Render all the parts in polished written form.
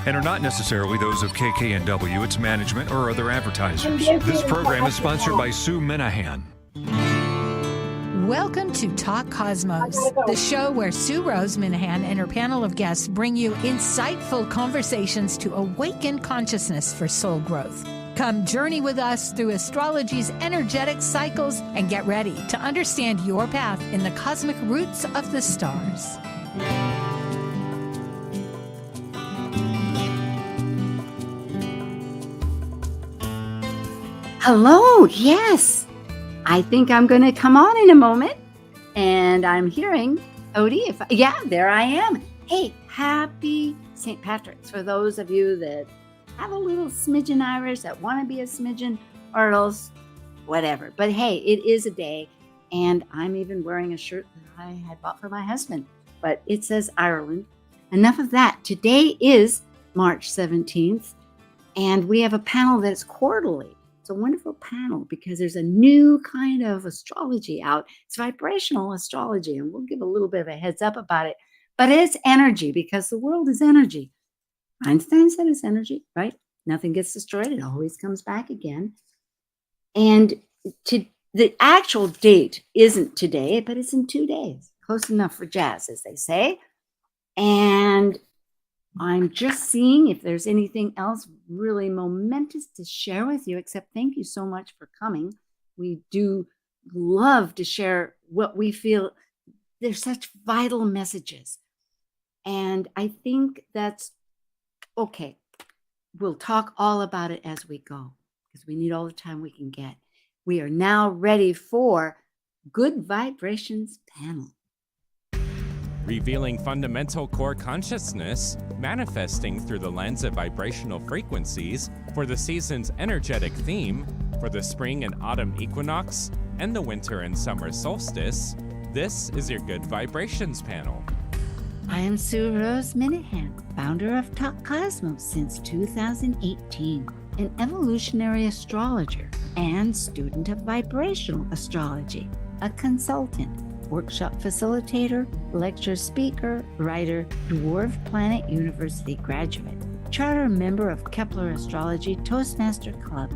and are not necessarily those of KKNW, its management, or other advertisers. This program is sponsored by Sue Minahan. Welcome to Talk Cosmos, the show where Sue Rose Minahan and her panel of guests bring you insightful conversations to awaken consciousness for soul growth. Come journey with us through astrology's energetic cycles and get ready to understand your path in the cosmic roots of the stars. Hello, yes. I think I'm going to come on in a moment, and I'm hearing Odie. There I am. Hey, happy St. Patrick's for those of you that have a little smidgen Irish, that want to be a smidgen, or else whatever. But hey, it is a day, and I'm even wearing a shirt that I had bought for my husband, but it says Ireland. Enough of that. Today is March 17th, and we have a panel that's quarterly. It's a wonderful panel because there's a new kind of astrology out. It's vibrational astrology, and we'll give a little bit of a heads up about it. But it's energy because the world is energy. Einstein said it's energy, right? Nothing gets destroyed. It always comes back again. And the actual date isn't today, but it's in 2 days. Close enough for jazz, as they say. And I'm just seeing if there's anything else really momentous to share with you, except thank you so much for coming. We do love to share what we feel. They're such vital messages. And I think that's okay. We'll talk all about it as we go because we need all the time we can get. We are now ready for Good Vibrations panel. Revealing fundamental core consciousness, manifesting through the lens of vibrational frequencies for the season's energetic theme, for the spring and autumn equinox, and the winter and summer solstice, this is your Good Vibrations panel. I am Sue Rose Minahan, founder of Talk Cosmos since 2018, an evolutionary astrologer and student of vibrational astrology, a consultant, workshop facilitator, lecture speaker, writer, Dwarf Planet University graduate, charter member of Kepler Astrology Toastmaster Club,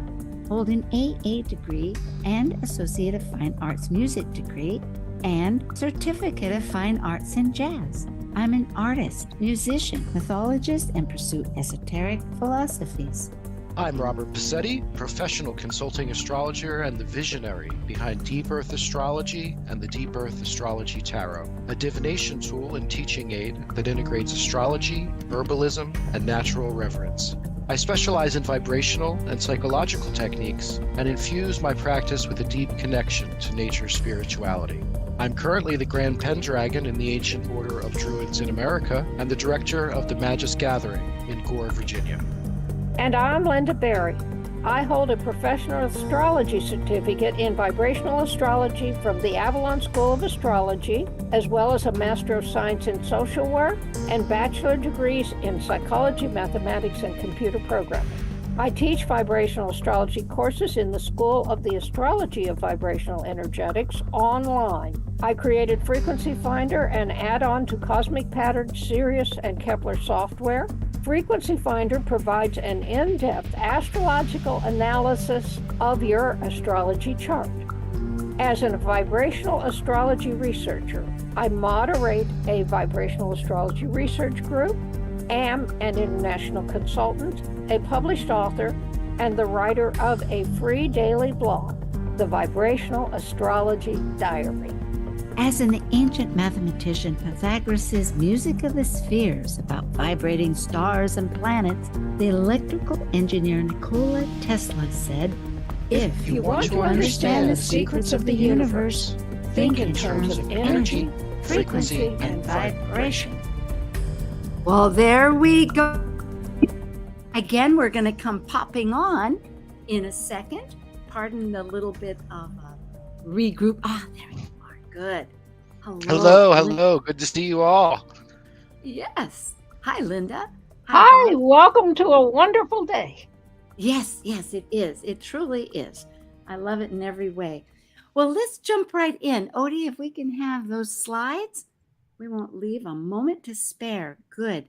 hold an AA degree and Associate of Fine Arts Music degree, and Certificate of Fine Arts in Jazz. I'm an artist, musician, mythologist, and pursue esoteric philosophies. I'm Robert Pacitti, professional consulting astrologer and the visionary behind Deep Earth Astrology and the Deep Earth Astrology Tarot, a divination tool and teaching aid that integrates astrology, herbalism, and natural reverence. I specialize in vibrational and psychological techniques and infuse my practice with a deep connection to nature's spirituality. I'm currently the Grand Pendragon in the Ancient Order of Druids in America and the director of the Magus Gathering in Gore, Virginia. And I'm Linda Berry. I hold a professional astrology certificate in vibrational astrology from the Avalon School of Astrology, as well as a Master of Science in Social Work and bachelor degrees in psychology, mathematics, and computer programming. I teach vibrational astrology courses in the School of the Astrology of Vibrational Energetics online. I created Frequency Finder and add-on to Cosmic Pattern, Sirius, and Kepler software. Frequency Finder provides an in-depth astrological analysis of your astrology chart. As a vibrational astrology researcher, I moderate a vibrational astrology research group, am an international consultant, a published author, and the writer of a free daily blog, the Vibrational Astrology Diary. As an ancient mathematician, Pythagoras' Music of the Spheres about vibrating stars and planets, the electrical engineer Nikola Tesla said, "If you want to understand the secrets of the universe, think in terms of energy, frequency, and vibration." Well, there we go. Again, we're going to come popping on in a second. Pardon the little bit of a regroup. There you are. Good. Hello. Good to see you all. Yes. Hi, Linda. Hi, welcome to a wonderful day. Yes, it is. It truly is. I love it in every way. Well, let's jump right in. Odie, if we can have those slides, we won't leave a moment to spare. Good.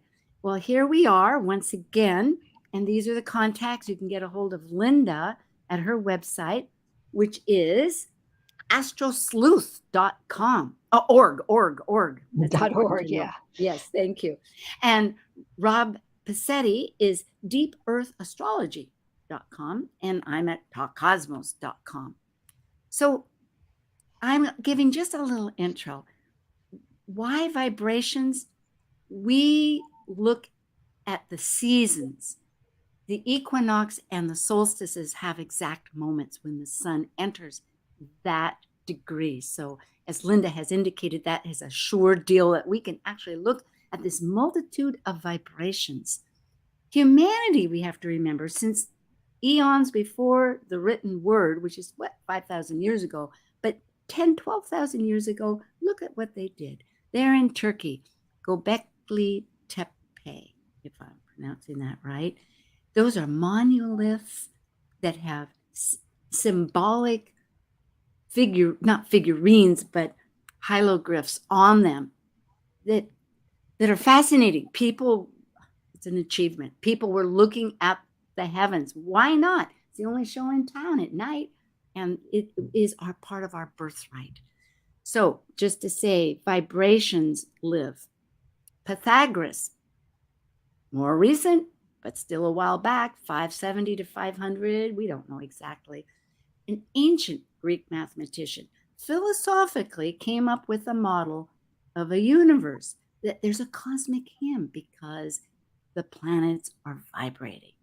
Well, here we are once again, and these are the contacts. You can get a hold of Linda at her website, which is astrosleuth.com. Org. That's important .org, to know. yeah. Yes, thank you. And Rob Pacitti is deepearthastrology.com, and I'm at talkcosmos.com. So I'm giving just a little intro. Why vibrations? We look at the seasons. The equinox and the solstices have exact moments when the sun enters that degree. So, as Linda has indicated, that is a sure deal that we can actually look at this multitude of vibrations. Humanity, we have to remember, since eons before the written word, which is what, 5,000 years ago, but 10, 12,000 years ago, look at what they did. They're in Turkey, Göbekli Tepe, if I'm pronouncing that right. Those are monoliths that have symbolic not figurines, but hieroglyphs on them that are fascinating. People, it's an achievement. People were looking at the heavens. Why not? It's the only show in town at night, and it is part of our birthright. So just to say, vibrations live. Pythagoras, more recent, but still a while back, 570 to 500, we don't know exactly. An ancient Greek mathematician philosophically came up with a model of a universe that there's a cosmic hymn because the planets are vibrating.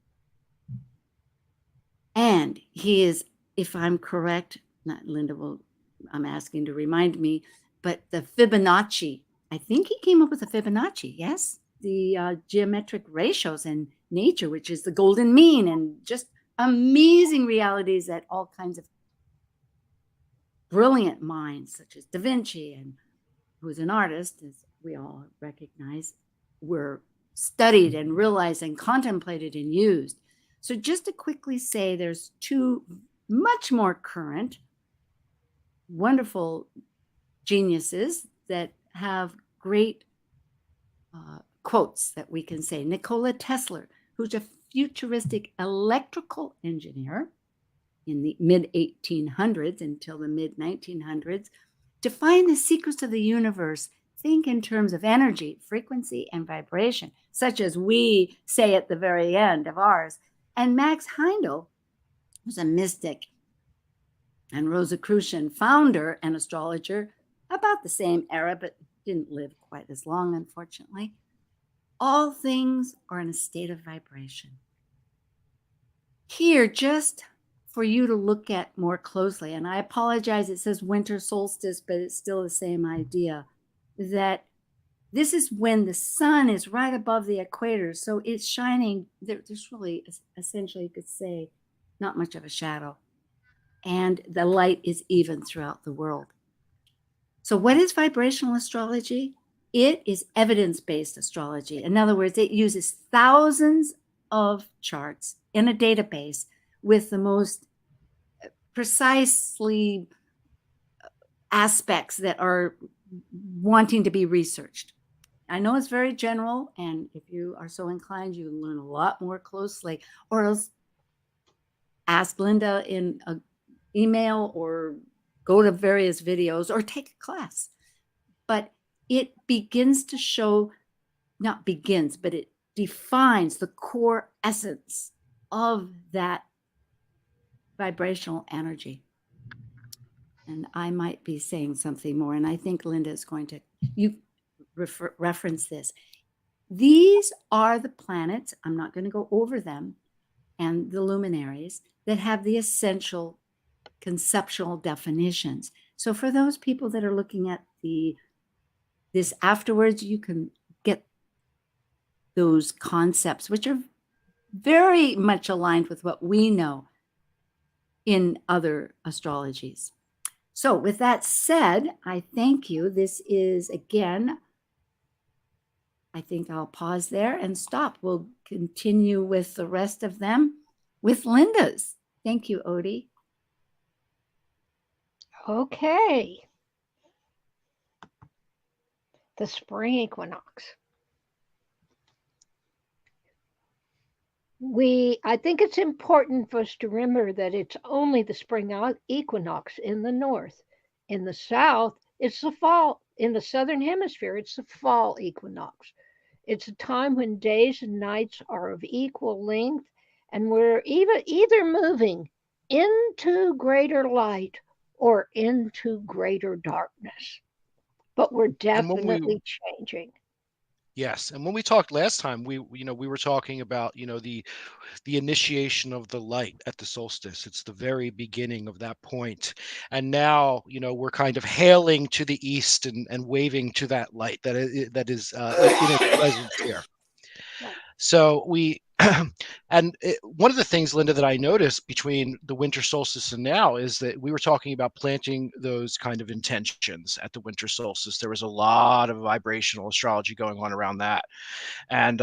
And he is, if I'm correct, not Linda I'm asking to remind me, but the Fibonacci, I think he came up with the Fibonacci, yes? The geometric ratios in nature, which is the golden mean, and just amazing realities that all kinds of brilliant minds, such as Da Vinci, and who's an artist, as we all recognize, were studied and realized and contemplated and used. So just to quickly say, there's two much more current, wonderful geniuses that have great quotes that we can say. Nikola Tesla, who's a futuristic electrical engineer in the mid-1800s until the mid-1900s, defined the secrets of the universe. Think in terms of energy, frequency, and vibration, such as we say at the very end of ours. And Max Heindel, who's a mystic and Rosicrucian founder and astrologer, about the same era, but didn't live quite as long, unfortunately. All things are in a state of vibration. Here, just for you to look at more closely, and I apologize, it says winter solstice, but it's still the same idea, that this is when the sun is right above the equator, so it's shining. There's really, essentially, you could say, not much of a shadow, and the light is even throughout the world. So what is vibrational astrology? It is evidence-based astrology. In other words, it uses thousands of charts in a database with the most precisely aspects that are wanting to be researched. I know it's very general, and if you are so inclined, you can learn a lot more closely, or else ask Linda in an email or go to various videos or take a class. But it begins to show, not begins, but it defines the core essence of that vibrational energy. And I might be saying something more, and I think Linda is going to reference this. These are the planets, I'm not going to go over them, and the luminaries that have the essential conceptual definitions. So for those people that are looking at this afterwards, you can get those concepts, which are very much aligned with what we know in other astrologies. So with that said, I thank you. This is, again, I think I'll pause there and stop. We'll continue with the rest of them with Linda's. Thank you, Odie. Okay. The spring equinox. I think it's important for us to remember that it's only the spring equinox in the north. In the south, it's the fall. In the southern hemisphere, it's the fall equinox. It's a time when days and nights are of equal length, and we're either moving into greater light or into greater darkness. But we're And when we definitely changing. Yes, and when we talked last time, we were talking about, the initiation of the light at the solstice. It's the very beginning of that point. And now, we're kind of hailing to the east and waving to that light in its presence here. Right. So one of the things, Linda, that I noticed between the winter solstice and now is that we were talking about planting those kind of intentions at the winter solstice. There was a lot of vibrational astrology going on around that. And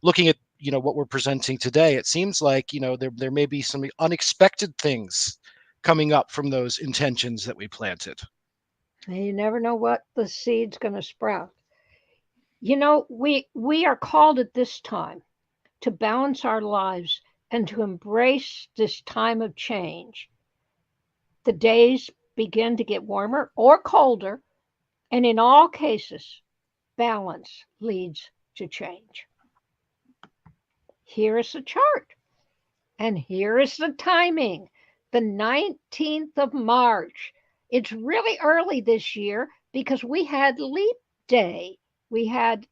looking at what we're presenting today, it seems like there may be some unexpected things coming up from those intentions that we planted. And you never know what the seed's going to sprout. We are called at this time to balance our lives and to embrace this time of change. The days begin to get warmer or colder, and in all cases, balance leads to change. Here is the chart, and here is the timing. The 19th of March. It's really early this year because we had leap day. We had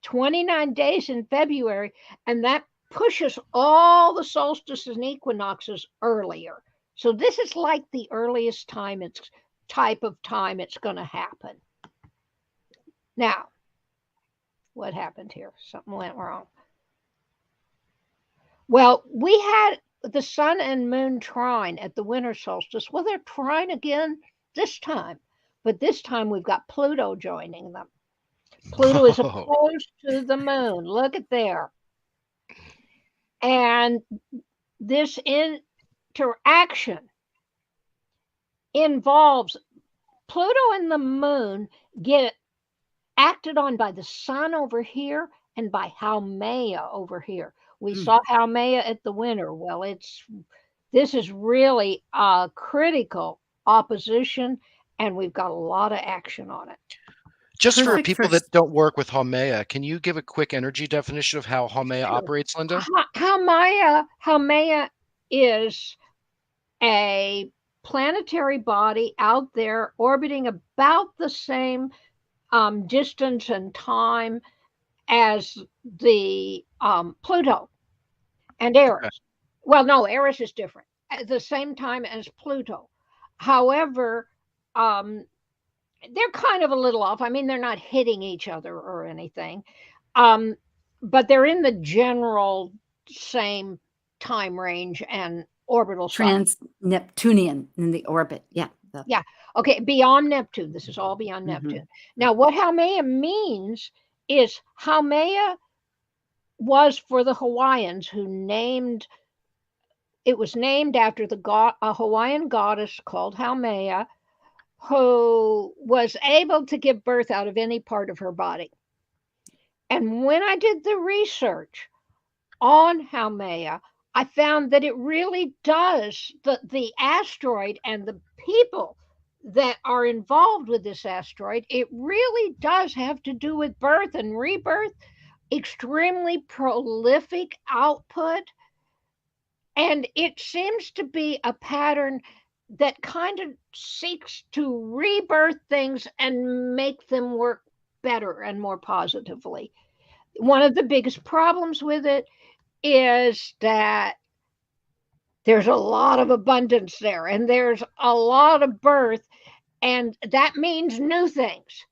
29 days in February, and that pushes all the solstices and equinoxes earlier. So this is like the earliest type of time it's going to happen. Now, what happened here? Something went wrong. Well, we had the sun and moon trine at the winter solstice. Well, they're trine again this time, but this time we've got Pluto joining them. Pluto is opposed to the moon. Look at there. And this interaction involves Pluto and the moon get acted on by the sun over here and by Haumea over here. We saw Haumea at the winter. Well, this is really a critical opposition, and we've got a lot of action on it. Just for people that don't work with Haumea, can you give a quick energy definition of how Haumea operates, Linda? Haumea is a planetary body out there orbiting about the same distance and time as the Pluto and Eris. Okay. Well, no, Eris is different. At the same time as Pluto. However, they're kind of a little off. I mean, they're not hitting each other or anything, but they're in the general same time range and orbital trans-Neptunian in the orbit. Yeah. Yeah. Okay. Beyond Neptune. This is all beyond Neptune. Now, what Haumea means is Haumea was for the Hawaiians it was named after a Hawaiian goddess called Haumea, who was able to give birth out of any part of her body. And when I did the research on Haumea, I found that it really does, the asteroid and the people that are involved with this asteroid, it really does have to do with birth and rebirth, extremely prolific output. And it seems to be a pattern that kind of seeks to rebirth things and make them work better and more positively. One of the biggest problems with it is that there's a lot of abundance there and there's a lot of birth, and that means new things.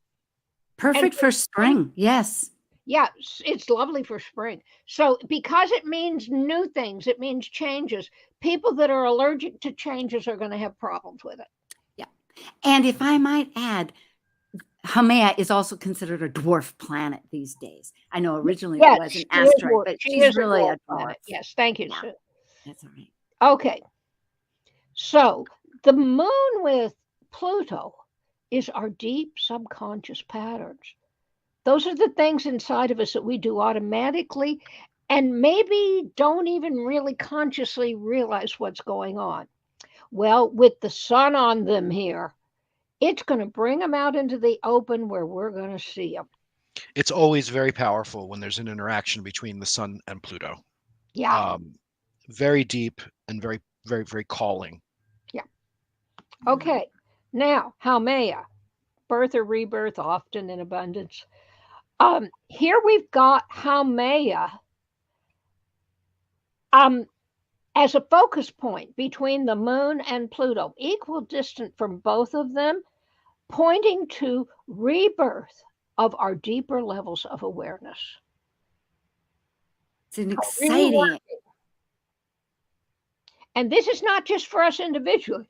Perfect for spring. Yes. Yeah, it's lovely for spring. So because it means new things, it means changes. People that are allergic to changes are going to have problems with it. Yeah. And if I might add, Haumea is also considered a dwarf planet these days. I know originally it was an asteroid, but she's really a dwarf planet. Yes, thank you, Sue. That's all right. Okay. So the moon with Pluto is our deep subconscious patterns. Those are the things inside of us that we do automatically, and maybe don't even really consciously realize what's going on. Well, with the sun on them here, it's going to bring them out into the open where we're going to see them. It's always very powerful when there's an interaction between the sun and Pluto. Yeah. Very deep and very, very, very calling. Yeah. Okay. Now, Haumea, birth or rebirth, often in abundance. Here we've got Haumea as a focus point between the moon and Pluto, equal distant from both of them, pointing to rebirth of our deeper levels of awareness. It's an exciting. And this is not just for us individually.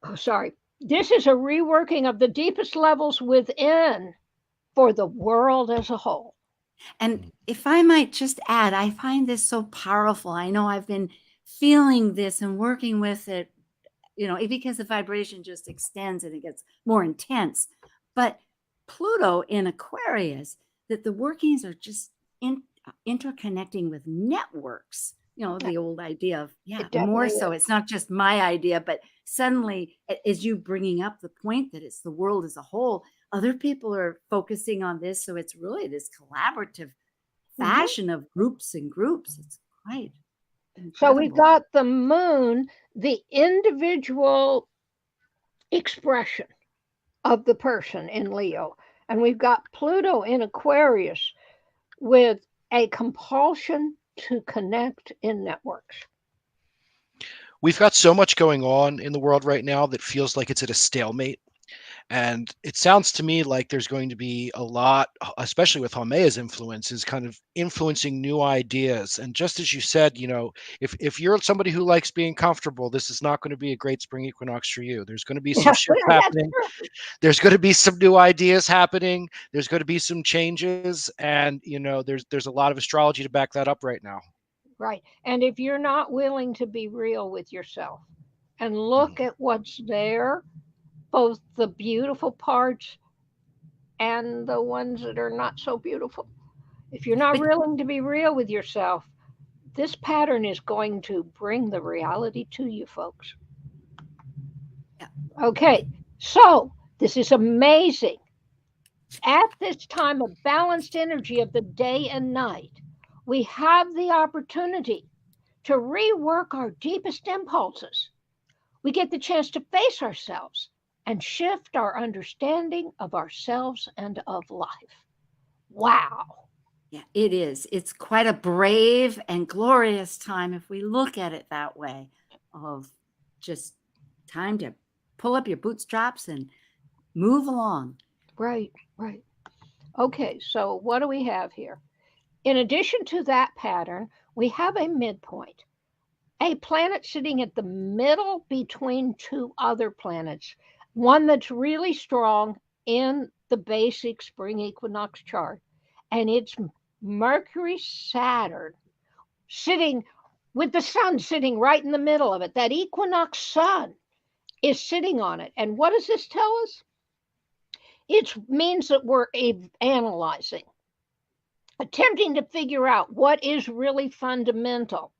Oh, sorry. This is a reworking of the deepest levels within for the world as a whole. And if I might just add, I find this so powerful. I know I've been feeling this and working with it, because the vibration just extends and it gets more intense. But Pluto in Aquarius, that the workings are just interconnecting with networks. The old idea of, more so. It's not just my idea, but suddenly, as you bringing up the point that it's the world as a whole, other people are focusing on this. So it's really this collaborative fashion of groups and groups. It's quite incredible. So we've got the moon, the individual expression of the person in Leo, and we've got Pluto in Aquarius with a compulsion to connect in networks. We've got so much going on in the world right now that feels like it's at a stalemate. And it sounds to me like there's going to be a lot, especially with Haumea's influence, is kind of influencing new ideas. And just as you said, if you're somebody who likes being comfortable, this is not going to be a great spring equinox for you. There's going to be some shifts happening. There's going to be some new ideas happening. There's going to be some changes. And, there's a lot of astrology to back that up right now. Right. And if you're not willing to be real with yourself and look at what's there, both the beautiful parts and the ones that are not so beautiful. If you're not willing to be real with yourself, this pattern is going to bring the reality to you, folks. Yeah. Okay, so this is amazing. At this time of balanced energy of the day and night, we have the opportunity to rework our deepest impulses. We get the chance to face ourselves and shift our understanding of ourselves and of life. Wow. Yeah, it is. It's quite a brave and glorious time if we look at it that way, of just time to pull up your bootstraps and move along. Right. Okay, so what do we have here? In addition to that pattern, we have a midpoint, a planet sitting at the middle between two other planets, one that's really strong in the basic spring equinox chart, and it's Mercury Saturn, sitting with the sun sitting right in the middle of it. That equinox sun is sitting on it. And what does this tell us? It means that we're analyzing, attempting to figure out what is really fundamental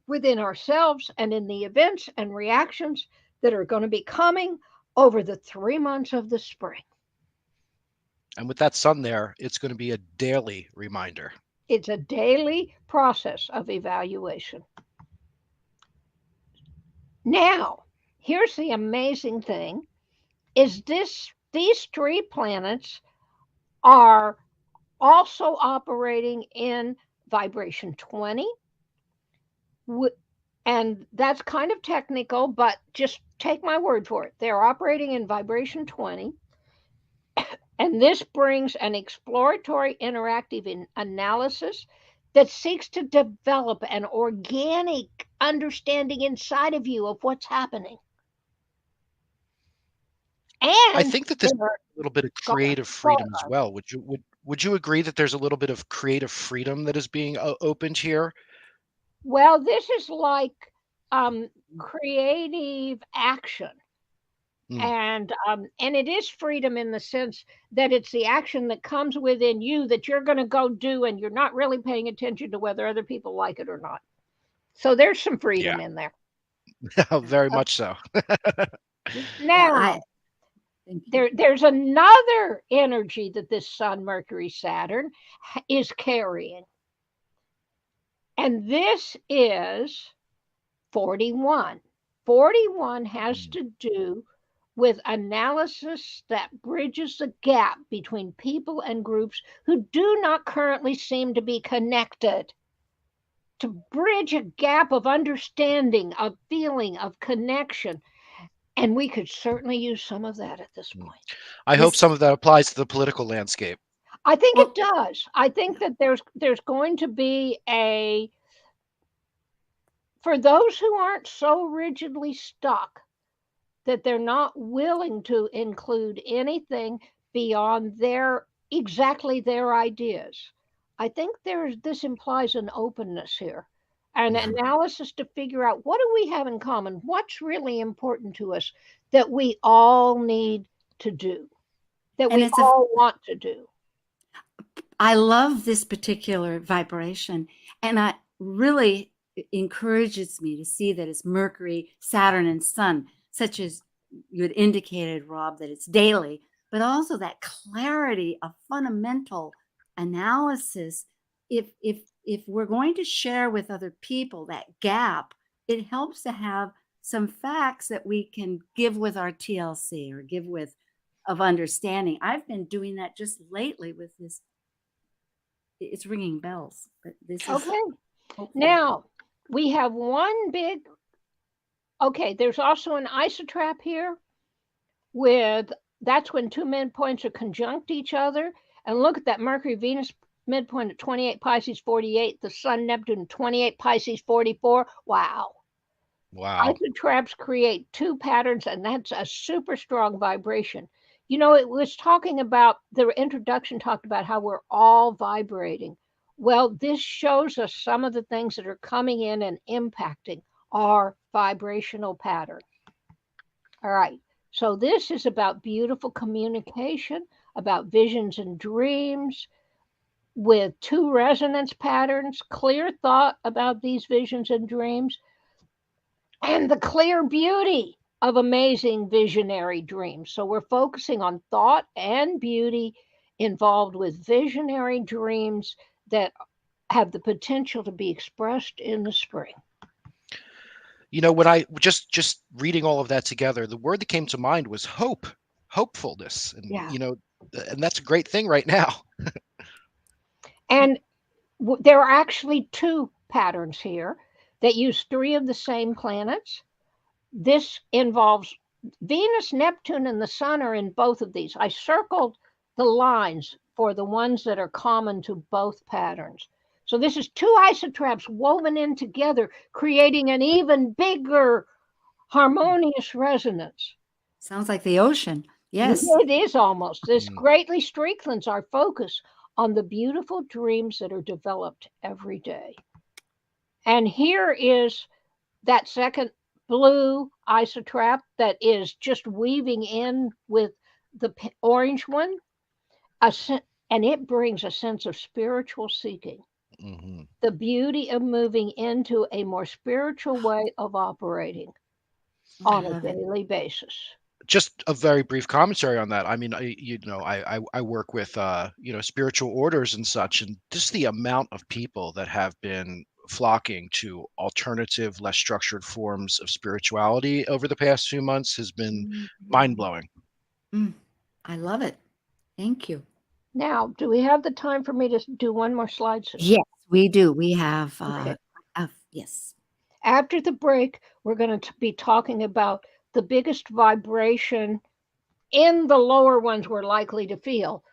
within ourselves and in the events and reactions that are going to be coming over the 3 months of the spring. And with that sun there, it's going to be a daily reminder. It's a daily process of evaluation. Now, here's the amazing thing, is these 3 planets are also operating in vibration 20. And that's kind of technical, but just take my word for it. They're operating in vibration 20. And this brings an exploratory interactive analysis that seeks to develop an organic understanding inside of you of what's happening. And I think that this is a little bit of creative freedom as well. Would you agree that there's a little bit of creative freedom that is being opened here? Well, this is like creative action And it is freedom in the sense that it's the action that comes within you that you're going to go do, and you're not really paying attention to whether other people like it or not. So there's some freedom in there. Very much so. Now, there's another energy that this Sun, Mercury, Saturn is carrying. And this is 41. 41 has to do with analysis that bridges the gap between people and groups who do not currently seem to be connected. To bridge a gap of understanding, of feeling, of connection. And we could certainly use some of that at this point. I hope some of that applies to the political landscape. I think it does. I think that there's going to be for those who aren't so rigidly stuck that they're not willing to include anything beyond exactly their ideas. I think this implies an openness here, an analysis to figure out what do we have in common, what's really important to us that we all need to do, that we all want to do. I love this particular vibration, and it really encourages me to see that it's Mercury, Saturn, and Sun, such as you had indicated, Rob, that it's daily, but also that clarity of fundamental analysis. If we're going to share with other people that gap, it helps to have some facts that we can give with our TLC or give with of understanding. I've been doing that just lately with this. It's ringing bells, but this is okay. Now we have one big. Okay, there's also an isotrap here that's when two midpoints are conjunct each other. And look at that Mercury Venus midpoint at 28 Pisces 48, the Sun Neptune 28 Pisces 44. Wow. Isotraps create two patterns, and that's a super strong vibration. You know, it was talking about, the introduction talked about how we're all vibrating. Well, this shows us some of the things that are coming in and impacting our vibrational pattern. All right. So this is about beautiful communication, about visions and dreams with two resonance patterns, clear thought about these visions and dreams, and the clear beauty of amazing visionary dreams. So we're focusing on thought and beauty involved with visionary dreams that have the potential to be expressed in the spring. You know, when I just reading all of that together, the word that came to mind was hope, hopefulness. And, you know, and that's a great thing right now. And there are actually two patterns here that use three of the same planets. This involves Venus, Neptune, and the Sun are in both of these. I circled the lines for the ones that are common to both patterns. So this is two isotraps woven in together, creating an even bigger harmonious resonance. Sounds like the ocean. Yes. It is almost. This greatly strengthens our focus on the beautiful dreams that are developed every day. And here is that second blue isotrap that is just weaving in with the orange one, and it brings a sense of spiritual seeking. The beauty of moving into a more spiritual way of operating on a daily basis. Just a very brief commentary on that. I mean, I work with spiritual orders and such, and just the amount of people that have been flocking to alternative, less structured forms of spirituality over the past few months has been mind-blowing. I love it. Thank you. Now, do we have the time for me to do one more slide? Yes, we do. We have, yes. After the break, we're going to be talking about the biggest vibration in the lower ones we're likely to feel.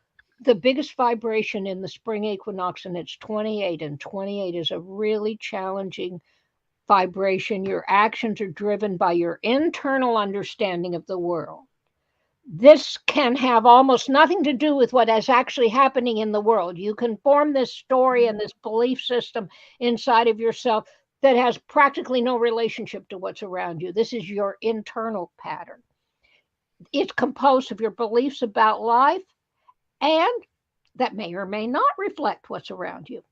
The biggest vibration in the spring equinox, and it's 28, and 28 is a really challenging vibration. Your actions are driven by your internal understanding of the world. This can have almost nothing to do with what is actually happening in the world. You can form this story and this belief system inside of yourself that has practically no relationship to what's around you. This is your internal pattern. it's composed of your beliefs about life, and that may or may not reflect what's around you.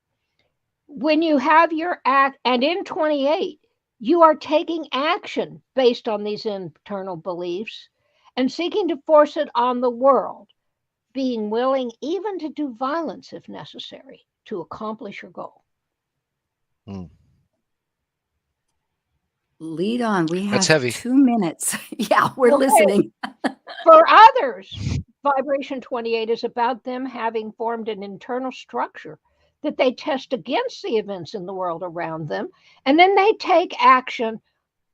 When you have your act, and in 28, you are taking action based on these internal beliefs and seeking to force it on the world, being willing even to do violence if necessary to accomplish your goal. Lead on. We have That's heavy. 2 minutes. Yeah, we're listening. For others, Vibration 28 is about them having formed an internal structure that they test against the events in the world around them, and then they take action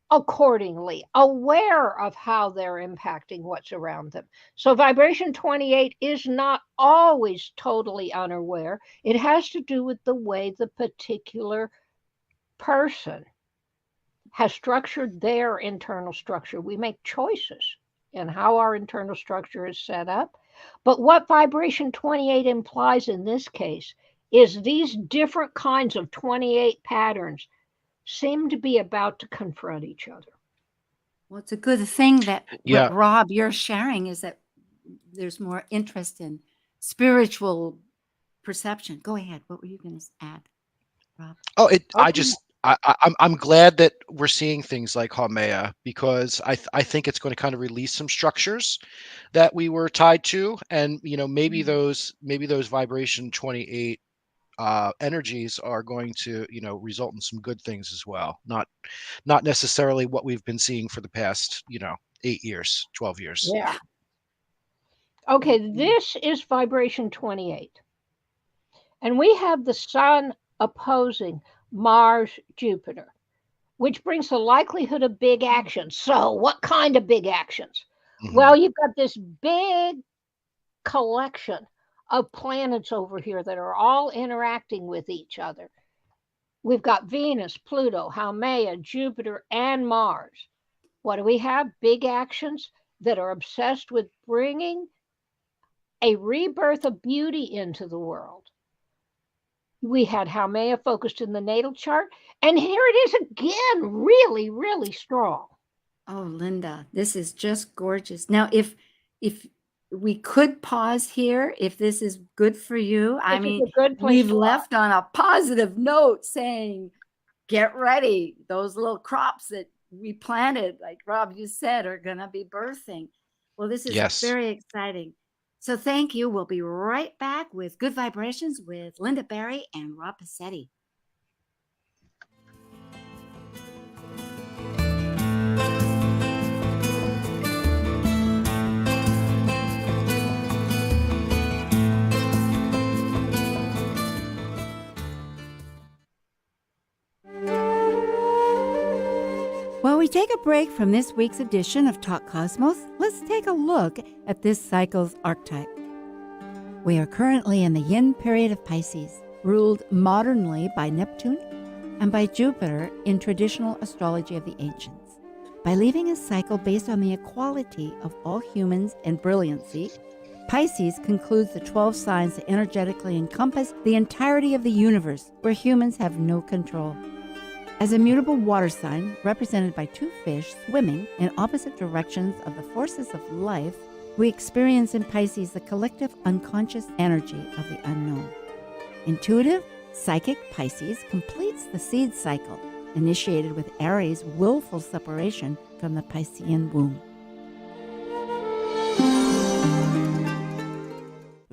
accordingly, aware of how they're impacting what's around them. So Vibration 28 is not always totally unaware. It has to do with the way the particular person has structured their internal structure. We make choices in how our internal structure is set up. But what Vibration 28 implies in this case is these different kinds of 28 patterns seem to be about to confront each other. Well, it's a good thing that Yeah. what Rob, you're sharing is that there's more interest in spiritual perception. Go ahead. What were you going to add, Rob? Oh, Okay. I'm glad that we're seeing things like Haumea, because I think it's going to kind of release some structures that we were tied to, and maybe those Vibration 28 energies are going to result in some good things as well. Not necessarily what we've been seeing for the past 8 years, 12 years. Yeah. Okay, this is Vibration 28. And we have the sun opposing Mars, Jupiter, which brings the likelihood of big action. So what kind of big actions? Well, you've got this big collection of planets over here that are all interacting with each other. We've got Venus, Pluto, Haumea, Jupiter, and Mars. What do we have? Big actions that are obsessed with bringing a rebirth of beauty into the world. We had Haumea focused in the natal chart, and here it is again, really, really strong. Oh, Linda, this is just gorgeous. Now, if we could pause here, if this is good for you, I This is mean, a good place we've to left on a positive note saying, get ready. Those little crops that we planted, like Rob, you said, are going to be birthing. Well, this is Yes. very exciting. So thank you. We'll be right back with Good Vibrations with Linda Berry and Rob Pacitti. While we take a break from this week's edition of Talk Cosmos, let's take a look at this cycle's archetype. We are currently in the yin period of Pisces, ruled modernly by Neptune and by Jupiter in traditional astrology of the ancients. By leaving a cycle based on the equality of all humans and brilliancy, Pisces concludes the 12 signs that energetically encompass the entirety of the universe, where humans have no control. As a mutable water sign represented by 2 fish swimming in opposite directions of the forces of life, we experience in Pisces the collective unconscious energy of the unknown. Intuitive, psychic Pisces completes the seed cycle, initiated with Aries' willful separation from the Piscean womb.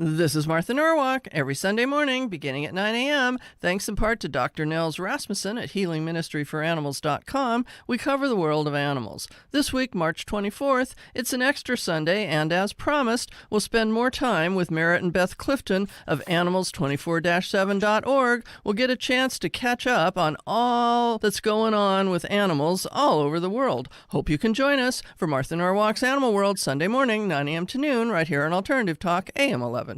This is Martha Norwalk, every Sunday morning, beginning at 9 a.m. Thanks in part to Dr. Nels Rasmussen at HealingMinistryForAnimals.com, we cover the world of animals. This week, March 24th, it's an extra Sunday, and as promised, we'll spend more time with Merritt and Beth Clifton of Animals24-7.org. We'll get a chance to catch up on all that's going on with animals all over the world. Hope you can join us for Martha Norwalk's Animal World, Sunday morning, 9 a.m. to noon, right here on Alternative Talk, AM 1150.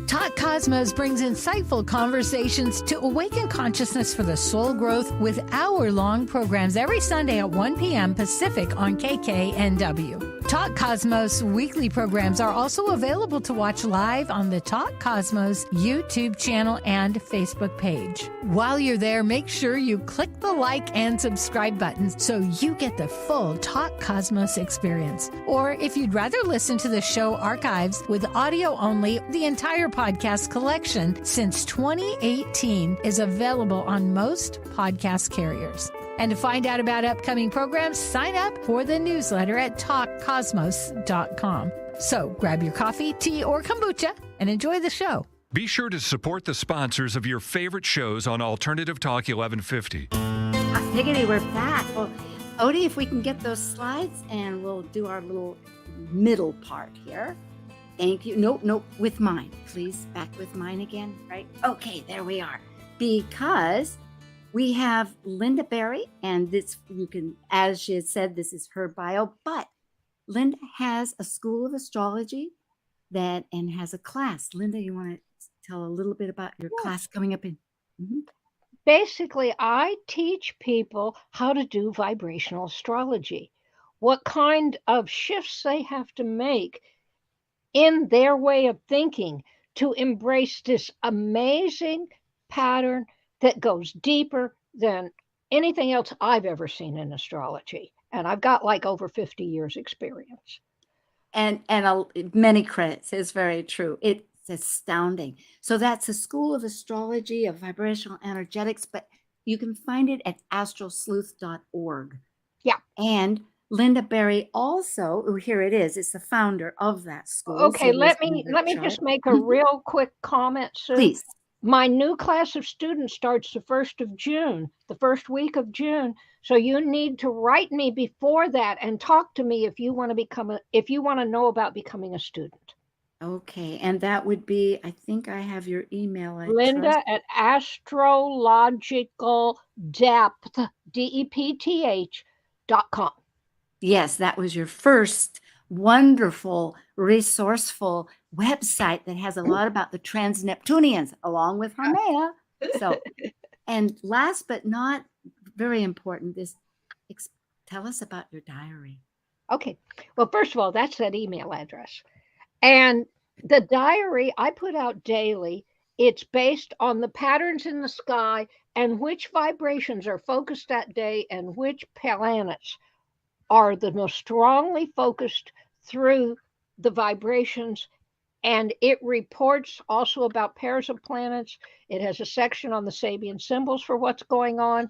Talk Cosmos brings insightful conversations to awaken consciousness for the soul growth with hour-long programs every Sunday at 1 p.m. Pacific on KKNW. Talk Cosmos weekly programs are also available to watch live on the Talk Cosmos YouTube channel and Facebook page. While you're there, make sure you click the like and subscribe buttons so you get the full Talk Cosmos experience. Or if you'd rather listen to the show archives with audio only, the entire podcast collection since 2018 is available on most podcast carriers. And to find out about upcoming programs, sign up for the newsletter at talkcosmos.com. So grab your coffee, tea, or kombucha and enjoy the show. Be sure to support the sponsors of your favorite shows on Alternative Talk 1150. Higgity, we're back. Well, Odie, if we can get those slides and we'll do our little middle part here. Thank you. Nope, with mine. Please, back with mine again, right? Okay, there we are. Because we have Linda Berry, and this, you can, as she had said, this is her bio, but Linda has a school of astrology and has a class. Linda, you want to tell a little bit about your class coming up in? Basically, I teach people how to do vibrational astrology, what kind of shifts they have to make in their way of thinking to embrace this amazing pattern that goes deeper than anything else I've ever seen in astrology. And I've got like over 50 years experience. And many credits. It's very true. It's astounding. So that's a school of astrology, of vibrational energetics, but you can find it at astrosleuth.org. Yeah. And Linda Berry also, here it is, it's the founder of that school. Okay, so let me just make a real quick comment, Sue. Please. My new class of students starts the 1st of June, the first week of June. So you need to write me before that and talk to me if you want to know about becoming a student. Okay, and that would be, I think I have your email address. Linda at astrologicaldepth, DEPTH.com. Yes, that was your first wonderful, resourceful website that has a lot about the trans-Neptunians, along with Hermea. So, and last but not very important, tell us about your diary. Okay. Well, first of all, that's that email address. And the diary I put out daily. It's based on the patterns in the sky and which vibrations are focused that day and which planets are the most strongly focused through the vibrations. And it reports also about pairs of planets. It has a section on the Sabian symbols for what's going on.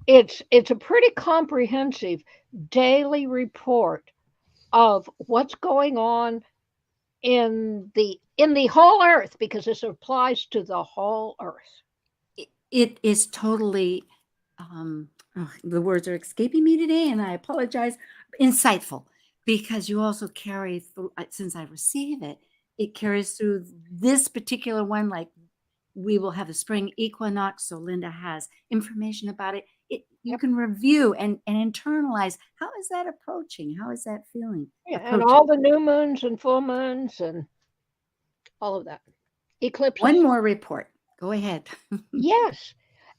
It's a pretty comprehensive daily report of what's going on in the whole Earth, because this applies to the whole Earth. It is totally, the words are escaping me today, and I apologize, insightful, because you also carry through, since I receive it, it carries through this particular one, like we will have a spring equinox, so Linda has information about it. You can review and internalize. How is that approaching? How is that feeling? Yeah, and all the new moons and full moons and all of that. Eclipses. One more report. Go ahead. Yes.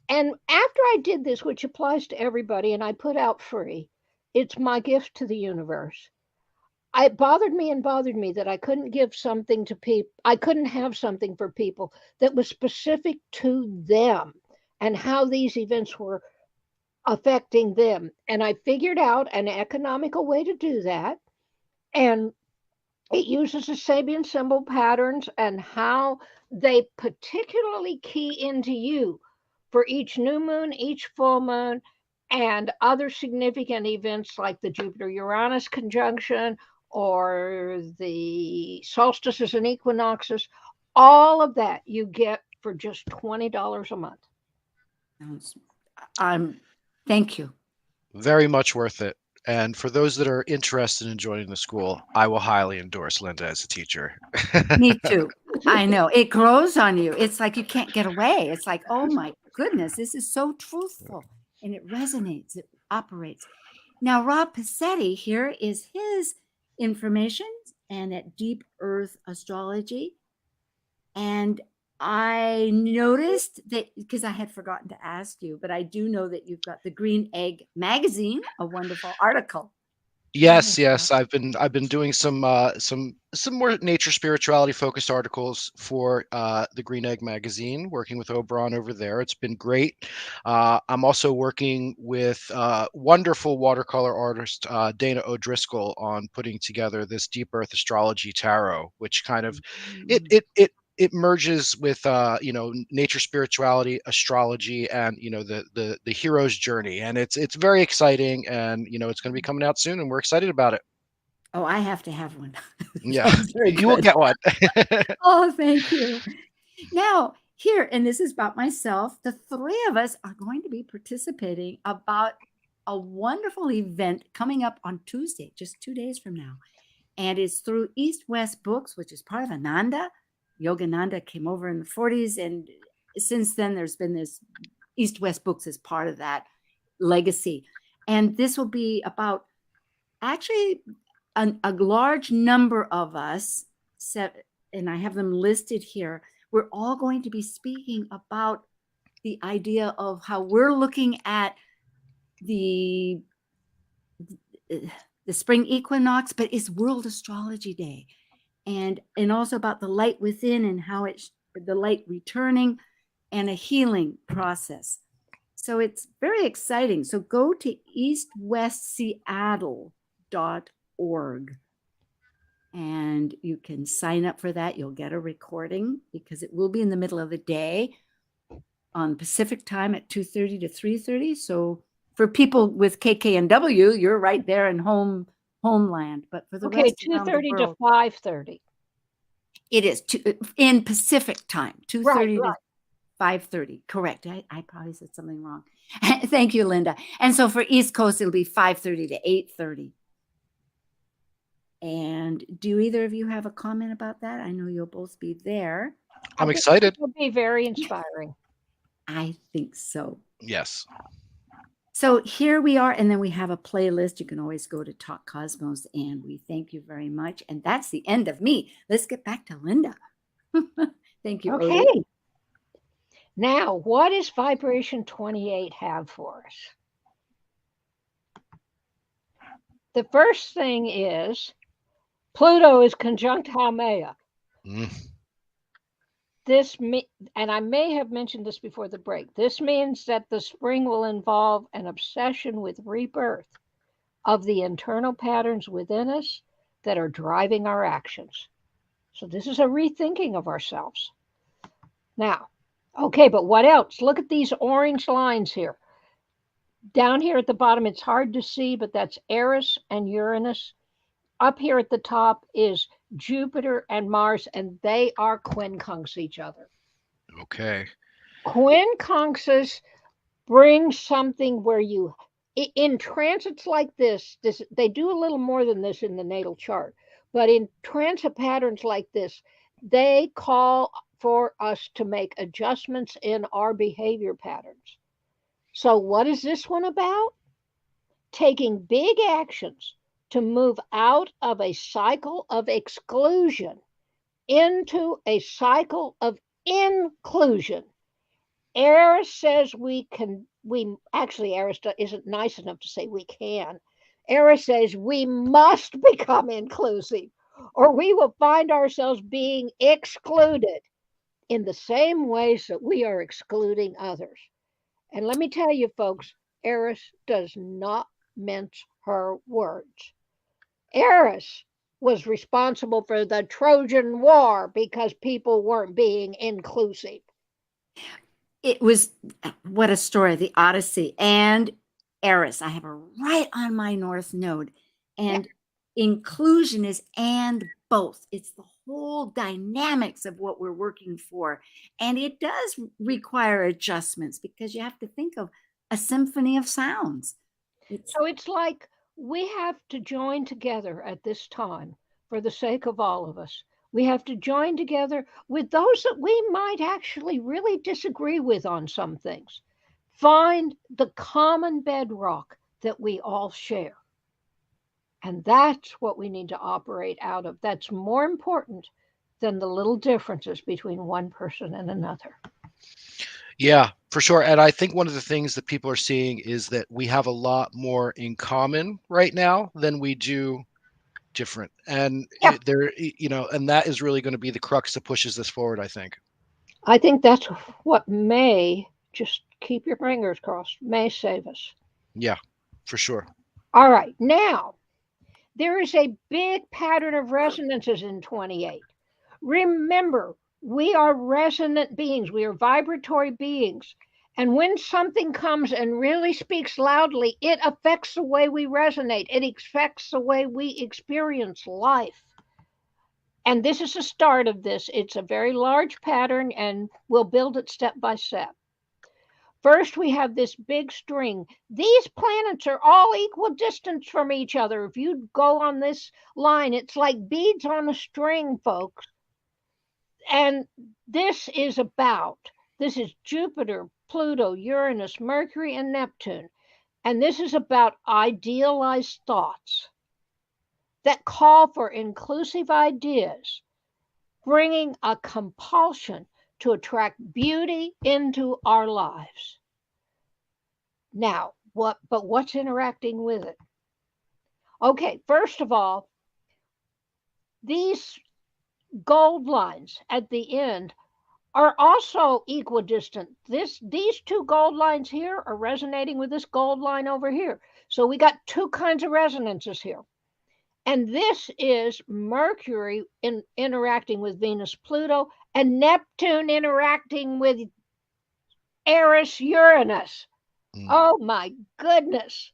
And after I did this, which applies to everybody, and I put out free, it's my gift to the universe. It bothered me that I couldn't give something to people. I couldn't have something for people that was specific to them and how these events were affecting them. And I figured out an economical way to do that. And it uses the Sabian symbol patterns and how they particularly key into you for each new moon, each full moon, and other significant events like the Jupiter-Uranus conjunction or the solstices and equinoxes. All of that you get for just $20 a month. Thank you. Very much worth it. And for those that are interested in joining the school, I will highly endorse Linda as a teacher. Me too. I know. It grows on you. It's like you can't get away. It's like, oh my goodness, this is so truthful. And it resonates. It operates. Now, Rob Pacitti, here is his information and at Deep Earth Astrology. And I noticed that, because I had forgotten to ask you, but I do know that you've got the Green Egg magazine, a wonderful article. Yes, yes. I've been doing some more nature spirituality focused articles for the Green Egg magazine, working with Oberon over there. It's been great. I'm also working with wonderful watercolor artist Dana O'Driscoll on putting together this Deep Earth Astrology Tarot, which kind of it merges with nature spirituality, astrology, and the hero's journey, and it's very exciting, and it's going to be coming out soon, and we're excited about it. Oh, I have to have one. Yeah, That's very you will good. get one. Oh, thank you. Now, here, and this is about myself, the three of us are going to be participating about a wonderful event coming up on Tuesday, just 2 days from now. And it's through East West Books, which is part of Ananda. Yogananda came over in the 40s. And since then, there's been this East West Books as part of that legacy. And this will be about actually a large number of us, and I have them listed here. We're all going to be speaking about the idea of how we're looking at the spring equinox, but it's World Astrology Day, and also about the light within and how it's the light returning and a healing process. So it's very exciting. So go to eastwestseattle.org and you can sign up for that. You'll get a recording because it will be in the middle of the day on Pacific time at 2:30 to 3:30. So for people with KKNW, you're right there in homeland. But for the rest around the 2:30 to world, 5:30. it is in Pacific time, 2:30 Right. to 5:30. Correct. I probably said something wrong. Thank you, Linda. And so for East Coast, it'll be 5:30 to 8:30. And do either of you have a comment about that? I know you'll both be there. I'm excited. It will be very inspiring. I think so. Yes. So here we are, and then we have a playlist. You can always go to Talk Cosmos, and we thank you very much. And that's the end of me. Let's get back to Linda. Thank you. Okay. Odie. Now, what does Vibration 28 have for us? The first thing is Pluto is conjunct Haumea. And I may have mentioned this before the break. This means that the spring will involve an obsession with rebirth of the internal patterns within us that are driving our actions. So this is a rethinking of ourselves. Now, okay, but what else? Look at these orange lines here. Down here at the bottom, it's hard to see, but that's Eris and Uranus. Up here at the top is Jupiter and Mars, and they are quincunx each other. Okay. Quincunxes bring something where you, in transits like this, they do a little more than this in the natal chart, but in transit patterns like this, they call for us to make adjustments in our behavior patterns. So what is this one about? Taking big actions to move out of a cycle of exclusion into a cycle of inclusion. Eris says actually Eris isn't nice enough to say we can. Eris says we must become inclusive, or we will find ourselves being excluded in the same ways that we are excluding others. And let me tell you, folks, Eris does not mince her words. Eris was responsible for the Trojan War because people weren't being inclusive. It was, what a story, the Odyssey and Eris. I have her right on my North Node. And inclusion is and both. It's the whole dynamics of what we're working for. And it does require adjustments because you have to think of a symphony of sounds. So it's like we have to join together at this time for the sake of all of us. We have to join together with those that we might actually really disagree with on some things. Find the common bedrock that we all share. And that's what we need to operate out of. That's more important than the little differences between one person and another. Yeah, for sure. And I think one of the things that people are seeing is that we have a lot more in common right now than we do different. And Yeah. and that is really going to be the crux that pushes this forward, I think. I think that's what may, just keep your fingers crossed, may save us. Yeah, for sure. All right. Now, there is a big pattern of resonances in 28. Remember, we are resonant beings, we are vibratory beings. And when something comes and really speaks loudly, it affects the way we resonate, it affects the way we experience life. And this is the start of this. It's a very large pattern, and we'll build it step by step. First, we have this big string. These planets are all equal distance from each other. If you go on this line, it's like beads on a string, folks. And this is Jupiter, Pluto, Uranus, Mercury, and Neptune. And this is about idealized thoughts that call for inclusive ideas, bringing a compulsion to attract beauty into our lives. Now, what's interacting with it? Okay, first of all, these gold lines at the end are also equidistant. These two gold lines here are resonating with this gold line over here. So we got two kinds of resonances here. And this is Mercury interacting with Venus, Pluto, and Neptune interacting with Eris, Uranus. Oh my goodness.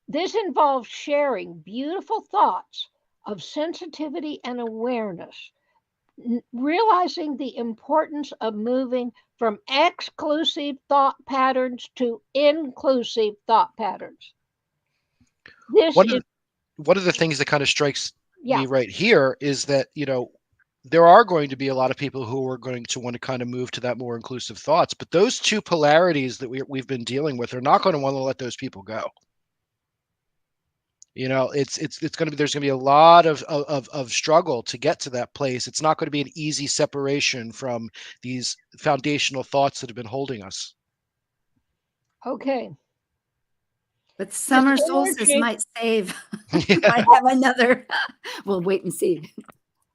This involves sharing beautiful thoughts of sensitivity and awareness, realizing the importance of moving from exclusive thought patterns to inclusive thought patterns. One of the things that kind of strikes me right here is that, there are going to be a lot of people who are going to want to kind of move to that more inclusive thoughts, but those two polarities that we've been dealing with are not going to want to let those people go. It's going to be, there's going to be a lot of struggle to get to that place. It's not going to be an easy separation from these foundational thoughts that have been holding us. Okay. But summer solstice might save. I have another. We'll wait and see.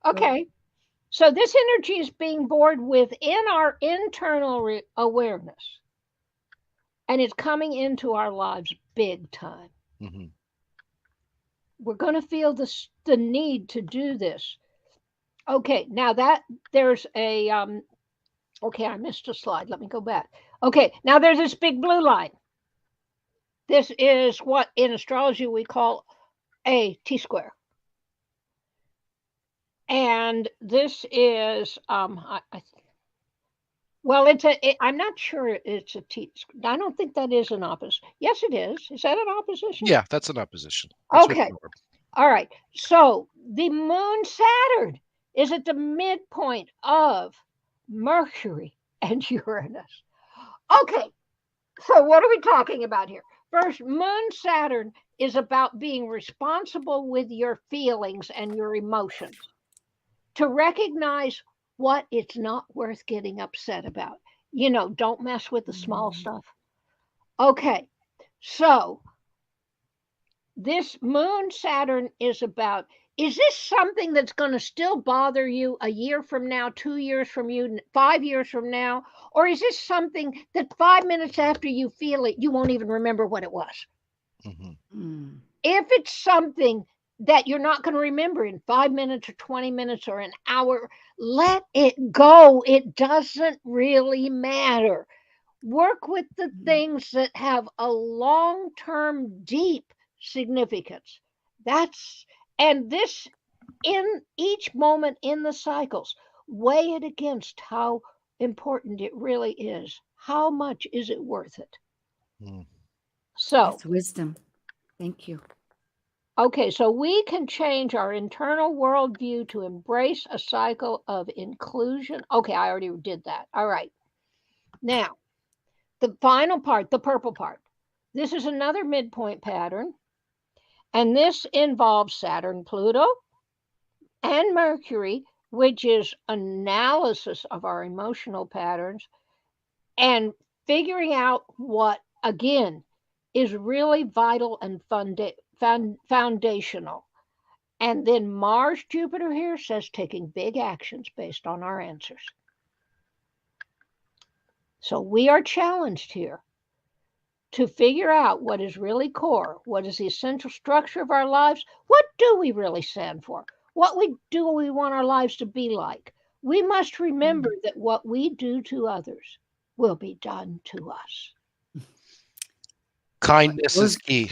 Okay. So this energy is being born within our internal awareness. And it's coming into our lives big time. Mm-hmm. We're going to feel the need to do this. Okay, now that there's a, okay, I missed a slide. Let me go back. Okay, now there's this big blue line. This is what in astrology we call a T-square. And this is, I'm not sure it's a T. I don't think that is an opposition. Yes, it is. Is that an opposition? Yeah, that's an opposition. That's okay. All right. So the moon Saturn is at the midpoint of Mercury and Uranus. Okay. So what are we talking about here? First, moon Saturn is about being responsible with your feelings and your emotions, to recognize what it's not worth getting upset about. Don't mess with the small stuff. Okay, so this moon Saturn is about, is this something that's going to still bother you a year from now, 2 years from you, 5 years from now? Or is this something that 5 minutes after you feel it, you won't even remember what it was? Mm-hmm. If it's something that you're not going to remember in 5 minutes or 20 minutes or an hour, let it go. It doesn't really matter. Work with the things that have a long-term, deep significance. And this, in each moment in the cycles, weigh it against how important it really is. How much is it worth it? So that's wisdom. Thank you. Okay, so we can change our internal worldview to embrace a cycle of inclusion. Okay, I already did that. All right. Now, the final part, the purple part. This is another midpoint pattern. And this involves Saturn, Pluto, and Mercury which is analysis of our emotional patterns and figuring out what, again, is really vital and foundational. And then Mars Jupiter here says taking big actions based on our answers. So we are challenged here to figure out what is really core, what is the essential structure of our lives, what do we really stand for, what do we want our lives to be like. We must remember that what we do to others will be done to us. Kindness is key.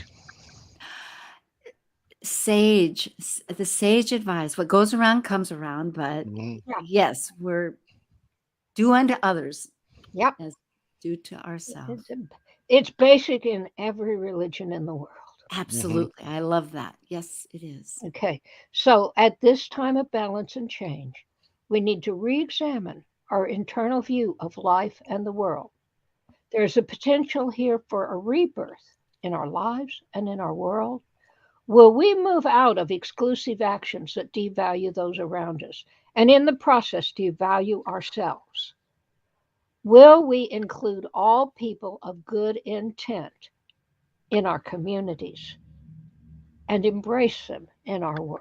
The sage advice. What goes around comes around, but yes, we're do unto others. Yep. As do to ourselves. It's basic in every religion in the world. Absolutely. I love that. Yes, it is. Okay. So at this time of balance and change, we need to re-examine our internal view of life and the world. There's a potential here for a rebirth in our lives and in our world. Will we move out of exclusive actions that devalue those around us and in the process devalue ourselves? Will we include all people of good intent in our communities and embrace them in our world?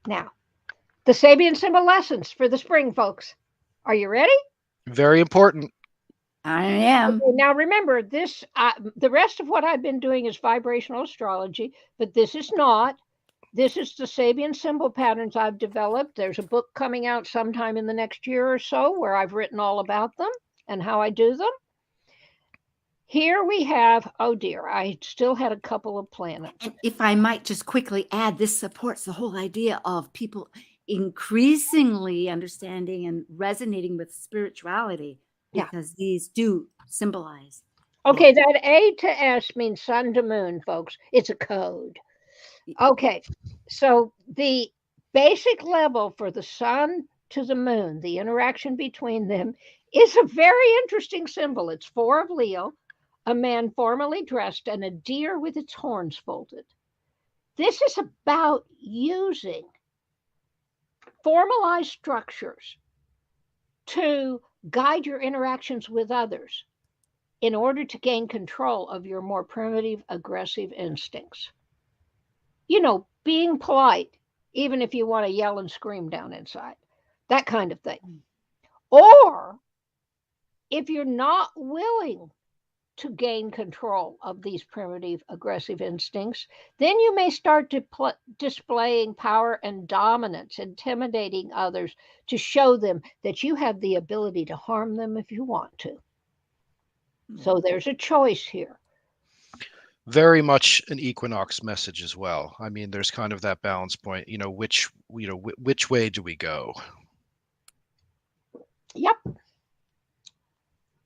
Now, the Sabian symbol lessons for the spring, folks. Are you ready? Very important. I am. Okay, now remember, this the rest of what I've been doing is vibrational astrology, but this is not. This is the Sabian symbol patterns I've developed. There's a book coming out sometime in the next year or so where I've written all about them and how I do them. Here we have, oh dear, I still had a couple of planets. And if I might just quickly add, this supports the whole idea of people increasingly understanding and resonating with spirituality, because these do symbolize. Okay, that A to S means sun to moon, folks. It's a code. Okay, so the basic level for the sun to the moon, the interaction between them, is a very interesting symbol. It's 4 of Leo, a man formally dressed, and a deer with its horns folded. This is about using formalized structures to guide your interactions with others in order to gain control of your more primitive, aggressive instincts. You know, being polite, even if you want to yell and scream down inside, that kind of thing. Or if you're not willing to gain control of these primitive, aggressive instincts, then you may start displaying power and dominance, intimidating others to show them that you have the ability to harm them if you want to. So there's a choice here. Very much an equinox message as well. I mean, there's kind of that balance point, which way do we go? Yep.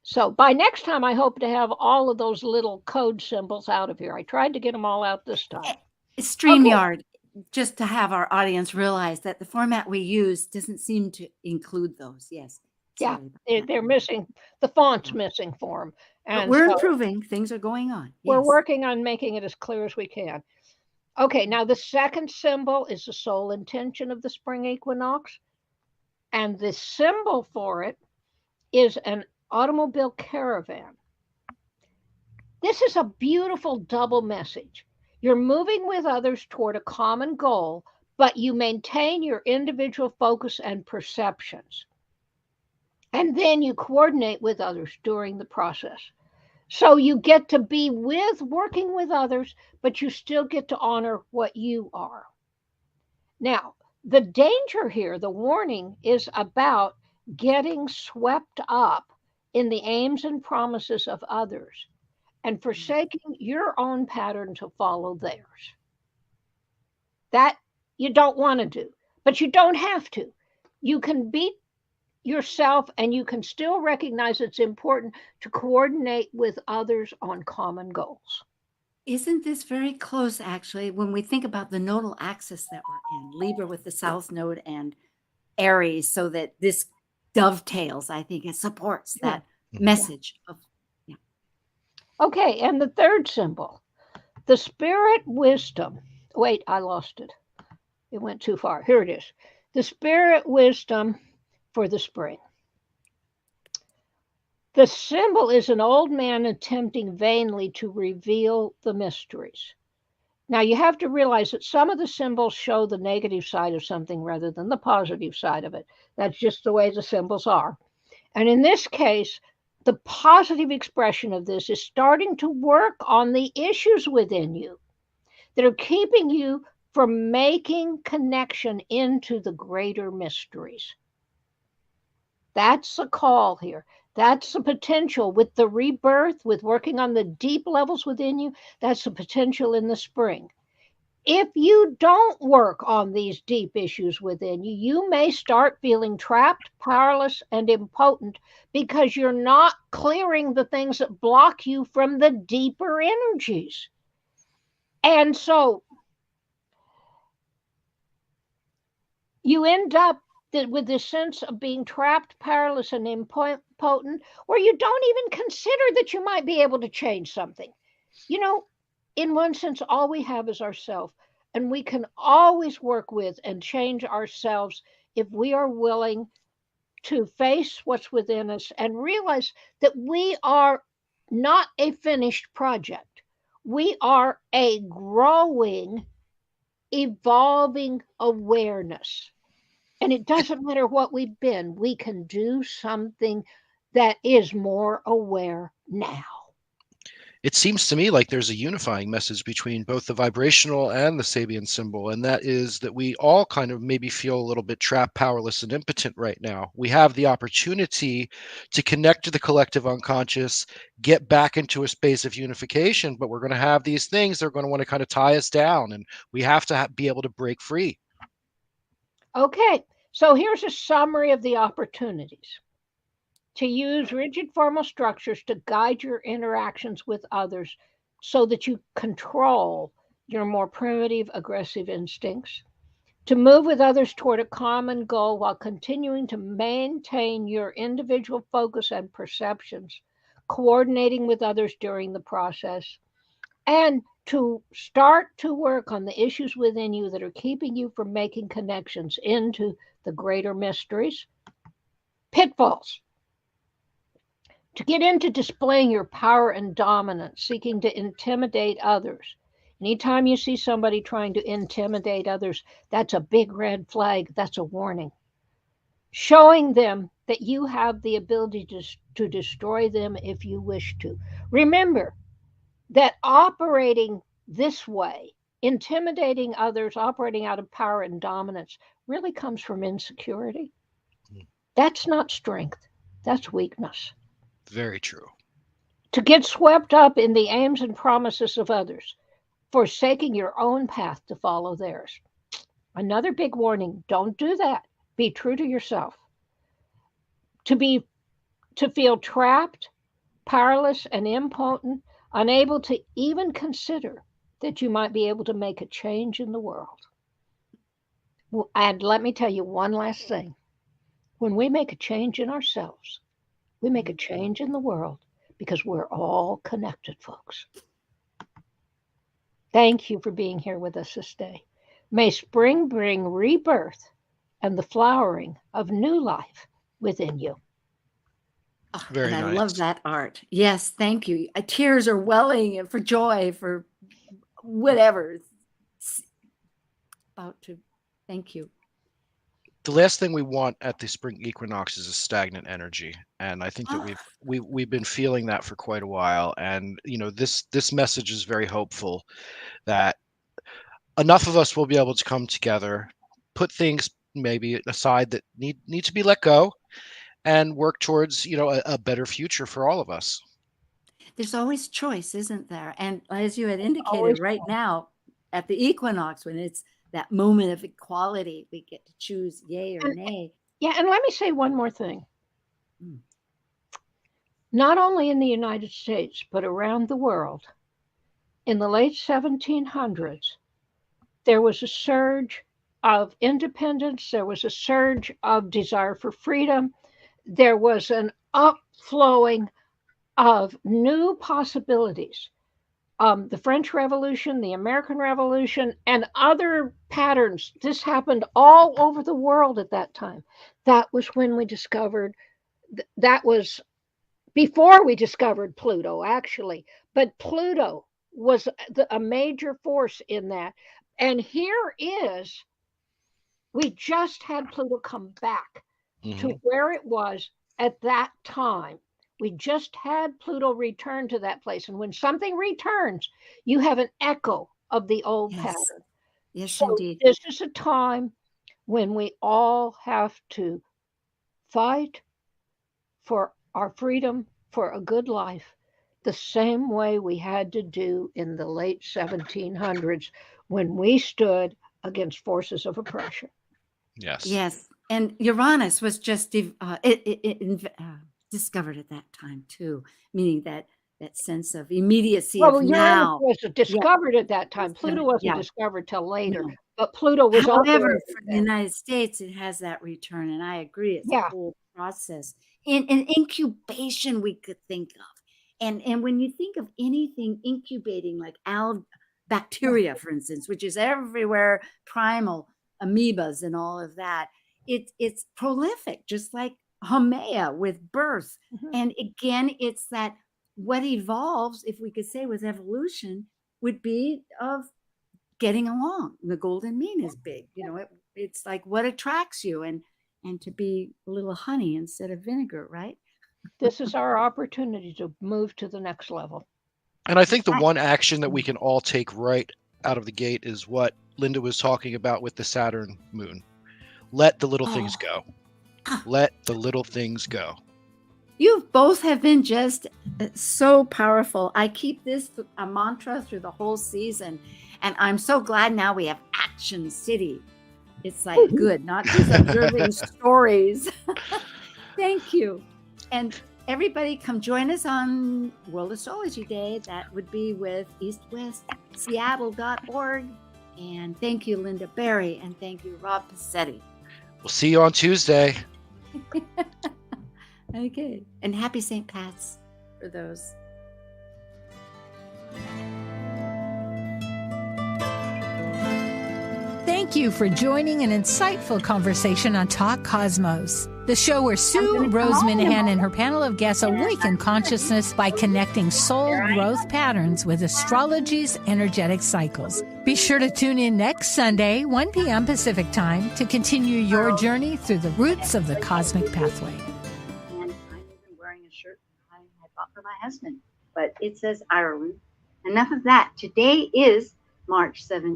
So by next time, I hope to have all of those little code symbols out of here. I tried to get them all out this time. StreamYard, just to have our audience realize that the format we use doesn't seem to include those. Yes. Yeah, they're missing. The font's missing for them. And we're improving. Things are going on. We're working on making it as clear as we can. Okay, now the second symbol is the soul intention of the spring equinox. And the symbol for it is an automobile caravan. This is a beautiful double message. You're moving with others toward a common goal, but you maintain your individual focus and perceptions. And then you coordinate with others during the process. So you get to be working with others, but you still get to honor what you are. Now, the danger here, the warning, is about getting swept up in the aims and promises of others and forsaking your own pattern to follow theirs. That you don't want to do, but you don't have to. You can be yourself, and you can still recognize it's important to coordinate with others on common goals. Isn't this very close, actually, when we think about the nodal axis that we're in, Libra with the South Node and Aries, so that this dovetails, I think it supports that message. Okay, and the third symbol, the spirit wisdom. Wait, I lost it. It went too far. Here it is. The spirit wisdom for the spring. The symbol is an old man attempting vainly to reveal the mysteries. Now, you have to realize that some of the symbols show the negative side of something rather than the positive side of it. That's just the way the symbols are. And in this case, the positive expression of this is starting to work on the issues within you that are keeping you from making connection into the greater mysteries. That's the call here. That's the potential with the rebirth, with working on the deep levels within you. That's the potential in the spring. If you don't work on these deep issues within you, you may start feeling trapped, powerless, and impotent because you're not clearing the things that block you from the deeper energies. And so you end up with this sense of being trapped, powerless, and impotent, where you don't even consider that you might be able to change something. You know, in one sense, all we have is ourselves, and we can always work with and change ourselves if we are willing to face what's within us and realize that we are not a finished project. We are a growing, evolving awareness. And it doesn't matter what we've been, we can do something that is more aware now. It seems to me like there's a unifying message between both the vibrational and the Sabian symbol, and that is that we all kind of maybe feel a little bit trapped, powerless, and impotent right now. We have the opportunity to connect to the collective unconscious, get back into a space of unification, but we're going to have these things that are going to want to kind of tie us down, and we have to be able to break free. Okay, so here's a summary of the opportunities. To use rigid formal structures to guide your interactions with others so that you control your more primitive, aggressive instincts. To move with others toward a common goal while continuing to maintain your individual focus and perceptions, coordinating with others during the process. And to start to work on the issues within you that are keeping you from making connections into the greater mysteries. Pitfalls. To get into displaying your power and dominance, seeking to intimidate others. Anytime you see somebody trying to intimidate others, that's a big red flag. That's a warning. Showing them that you have the ability to destroy them if you wish to. Remember that operating this way, intimidating others, operating out of power and dominance, really comes from insecurity. That's not strength. That's weakness. Very true. To get swept up in the aims and promises of others, forsaking your own path to follow theirs. Another big warning, don't do that. Be true to yourself. To feel trapped, powerless, and impotent, unable to even consider that you might be able to make a change in the world. And let me tell you one last thing. When we make a change in ourselves, we make a change in the world because we're all connected, folks. Thank you for being here with us this day. May spring bring rebirth and the flowering of new life within you. Oh, Very and I nice. love that art. Yes, thank you. Tears are welling for joy, for whatever it's about to. Thank you. The last thing we want at the spring equinox is a stagnant energy, and I think that we've been feeling that for quite a while. And this message is very hopeful that enough of us will be able to come together, put things maybe aside that need to be let go, and work towards a better future for all of us. There's always choice, isn't there? And as you had indicated, Always right now at the equinox, when it's that moment of equality, we get to choose yay or nay. Yeah, and let me say one more thing. Mm. Not only in the United States, but around the world, in the late 1700s, there was a surge of independence. There was a surge of desire for freedom. There was an upflowing of new possibilities. the French Revolution, the American Revolution, and other patterns. This happened all over the world at that time. That was when we discovered, that was before we discovered Pluto, actually. But Pluto was a major force in that. And here is, we just had Pluto come back to where it was at that time. We just had Pluto return to that place. And when something returns, you have an echo of the old pattern. Yes, so indeed. This is a time when we all have to fight for our freedom, for a good life, the same way we had to do in the late 1700s when we stood against forces of oppression. Yes. Yes. And Uranus was just discovered at that time too, meaning that sense of immediacy of Uranus now. was discovered at that time. Pluto wasn't discovered till later, but Pluto was However, for the United States, it has that return, and I agree. It's a whole process. An incubation we could think of. And when you think of anything incubating, like bacteria, for instance, which is everywhere, primal, amoebas and all of that, it's prolific, just like Haumea with birth. And again, it's that what evolves, if we could say with evolution, would be of getting along. The golden mean is big. It's like what attracts you, and to be a little honey instead of vinegar, right? This is our opportunity to move to the next level. And I think the one action that we can all take right out of the gate is what Linda was talking about with the Saturn moon. Let the little things go. Let the little things go. You both have been just so powerful. I keep this a mantra through the whole season. And I'm so glad now we have Action City. It's like good, not just observing stories. Thank you. And everybody come join us on World Astrology Day. That would be with eastwestseattle.org. And thank you, Linda Berry. And thank you, Rob Pacitti. We'll see you on Tuesday. Okay. And happy St. Pat's for those. Thank you for joining an insightful conversation on Talk Cosmos, the show where Sue Rose Minahan and her panel of guests awaken consciousness by connecting soul growth patterns with astrology's energetic cycles. Be sure to tune in next Sunday, 1 p.m. Pacific Time, to continue your journey through the roots of the cosmic pathway. And I'm even wearing a shirt I bought for my husband, but it says Ireland. Enough of that. Today is March 17th.